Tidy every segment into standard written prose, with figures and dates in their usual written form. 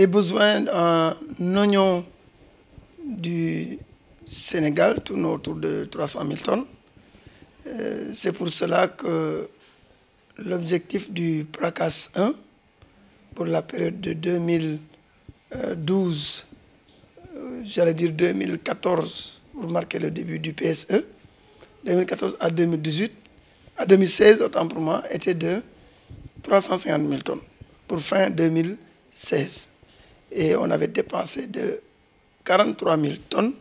les besoins en oignons du Sénégal tournent autour de 300 000 tonnes. C'est pour cela que l'objectif du PRACAS 1 pour la période de 2012, j'allais dire 2014, pour marquer le début du PSE, 2014 à 2018, à 2016, autant pour moi, était de 350 000 tonnes pour fin 2016. Et on avait dépensé de 43 000 tonnes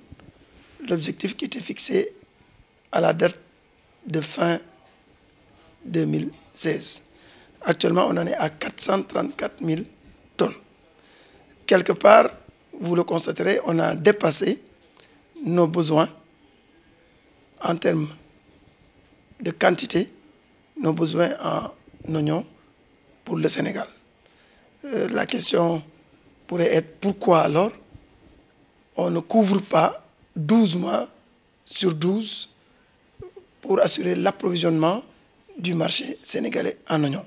l'objectif qui était fixé à la date de fin 2016. Actuellement, on en est à 434 000 tonnes. Quelque part, vous le constaterez, on a dépassé nos besoins en termes de quantité, nos besoins en oignons pour le Sénégal. La question pourrait être pourquoi alors on ne couvre pas 12 mois sur 12 pour assurer l'approvisionnement du marché sénégalais en oignons.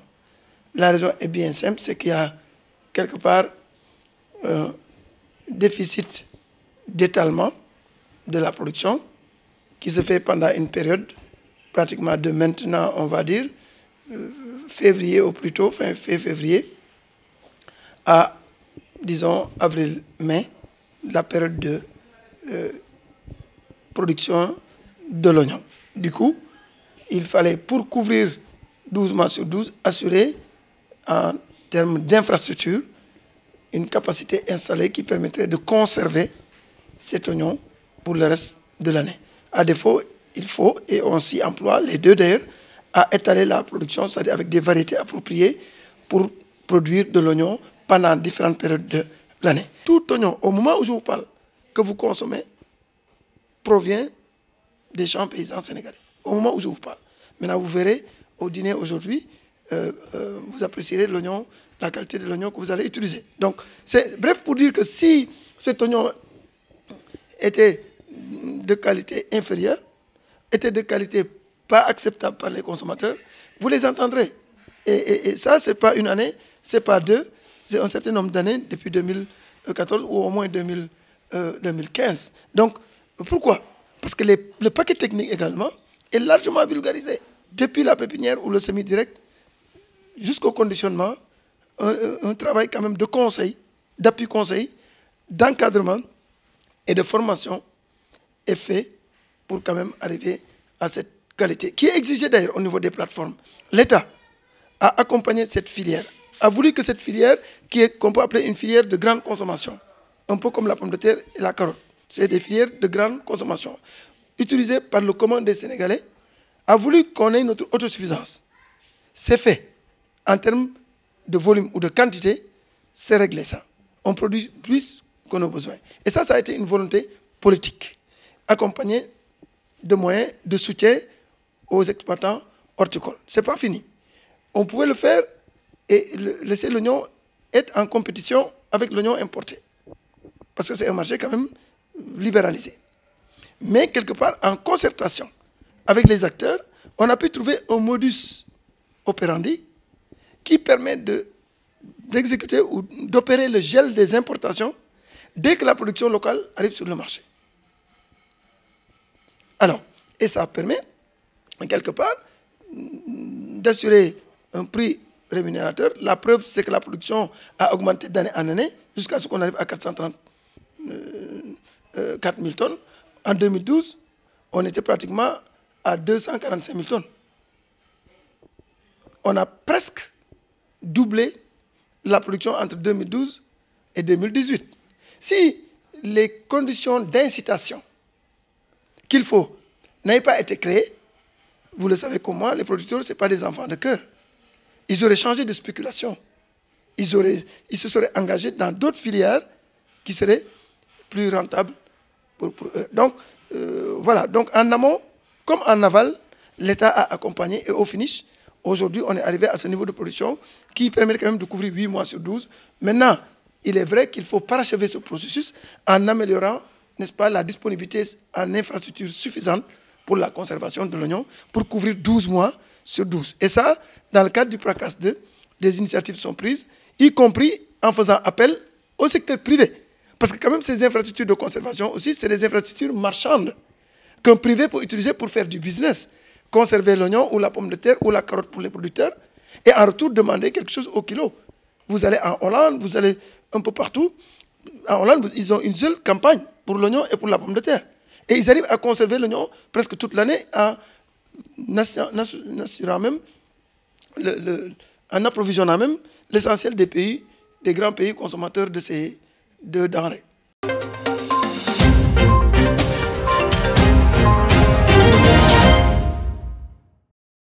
La raison est bien simple, c'est qu'il y a quelque part un déficit d'étalement de la production qui se fait pendant une période pratiquement de maintenant, on va dire, février au plus tôt, fin février, à, disons, avril-mai, la période de production de l'oignon. Du coup, il fallait, pour couvrir 12 mois sur 12, assurer en termes d'infrastructure une capacité installée qui permettrait de conserver cet oignon pour le reste de l'année. À défaut, il faut, et on s'y emploie, les deux d'ailleurs, à étaler la production, c'est-à-dire avec des variétés appropriées pour produire de l'oignon pendant différentes périodes de l'année. Tout oignon, au moment où je vous parle, que vous consommez, provient des champs paysans sénégalais. Au moment où je vous parle. Maintenant, vous verrez au dîner aujourd'hui, vous apprécierez l'oignon, la qualité de l'oignon que vous allez utiliser. Donc, c'est bref pour dire que si cet oignon était de qualité inférieure, était de qualité pas acceptable par les consommateurs, vous les entendrez. Et ça, ce n'est pas une année, ce n'est pas deux, c'est un certain nombre d'années, depuis 2014 ou au moins 2015. Donc, pourquoi? Parce que le paquet technique également est largement vulgarisé. Depuis la pépinière ou le semi-direct jusqu'au conditionnement, un travail quand même de conseil, d'appui conseil, d'encadrement et de formation est fait pour quand même arriver à cette qualité, qui est exigée d'ailleurs au niveau des plateformes. L'État a accompagné cette filière, a voulu que cette filière, qu'on peut appeler une filière de grande consommation, un peu comme la pomme de terre et la carotte, c'est des filières de grande consommation, utilisées par le commun des Sénégalais, a voulu qu'on ait notre autosuffisance. C'est fait. En termes de volume ou de quantité, c'est réglé ça. On produit plus que nos besoins. Et ça a été une volonté politique, accompagnée de moyens de soutien aux exploitants horticoles. Ce n'est pas fini. On pouvait le faire et laisser l'oignon être en compétition avec l'oignon importé. Parce que c'est un marché quand même libéralisé. Mais quelque part, en concertation avec les acteurs, on a pu trouver un modus operandi qui permet d'exécuter ou d'opérer le gel des importations dès que la production locale arrive sur le marché. Alors, et ça permet, quelque part, d'assurer un prix rémunérateur. La preuve, c'est que la production a augmenté d'année en année jusqu'à ce qu'on arrive à 434 000 tonnes. En 2012, on était pratiquement à 245 000 tonnes. On a presque doublé la production entre 2012 et 2018. Si les conditions d'incitation qu'il faut n'avaient pas été créées, vous le savez comme moi, les producteurs, ce n'est pas des enfants de cœur. Ils auraient changé de spéculation. Ils se seraient engagés dans d'autres filières qui seraient plus rentables pour eux. Donc, voilà. Donc, en amont, comme en aval, l'État a accompagné et au finish, aujourd'hui, on est arrivé à ce niveau de production qui permet quand même de couvrir 8 mois sur 12. Maintenant, il est vrai qu'il faut parachever ce processus en améliorant, n'est-ce pas, la disponibilité en infrastructure suffisante pour la conservation de l'oignon pour couvrir 12 mois sur 12. Et ça, dans le cadre du PRACAS 2, des initiatives sont prises, y compris en faisant appel au secteur privé. Parce que quand même, ces infrastructures de conservation aussi, c'est des infrastructures marchandes qu'un privé peut utiliser pour faire du business. Conserver l'oignon ou la pomme de terre ou la carotte pour les producteurs et en retour demander quelque chose au kilo. Vous allez en Hollande, vous allez un peu partout. En Hollande, ils ont une seule campagne pour l'oignon et pour la pomme de terre. Et ils arrivent à conserver l'oignon presque toute l'année en assurant même, en approvisionnant même l'essentiel des pays, des grands pays consommateurs de ces deux denrées.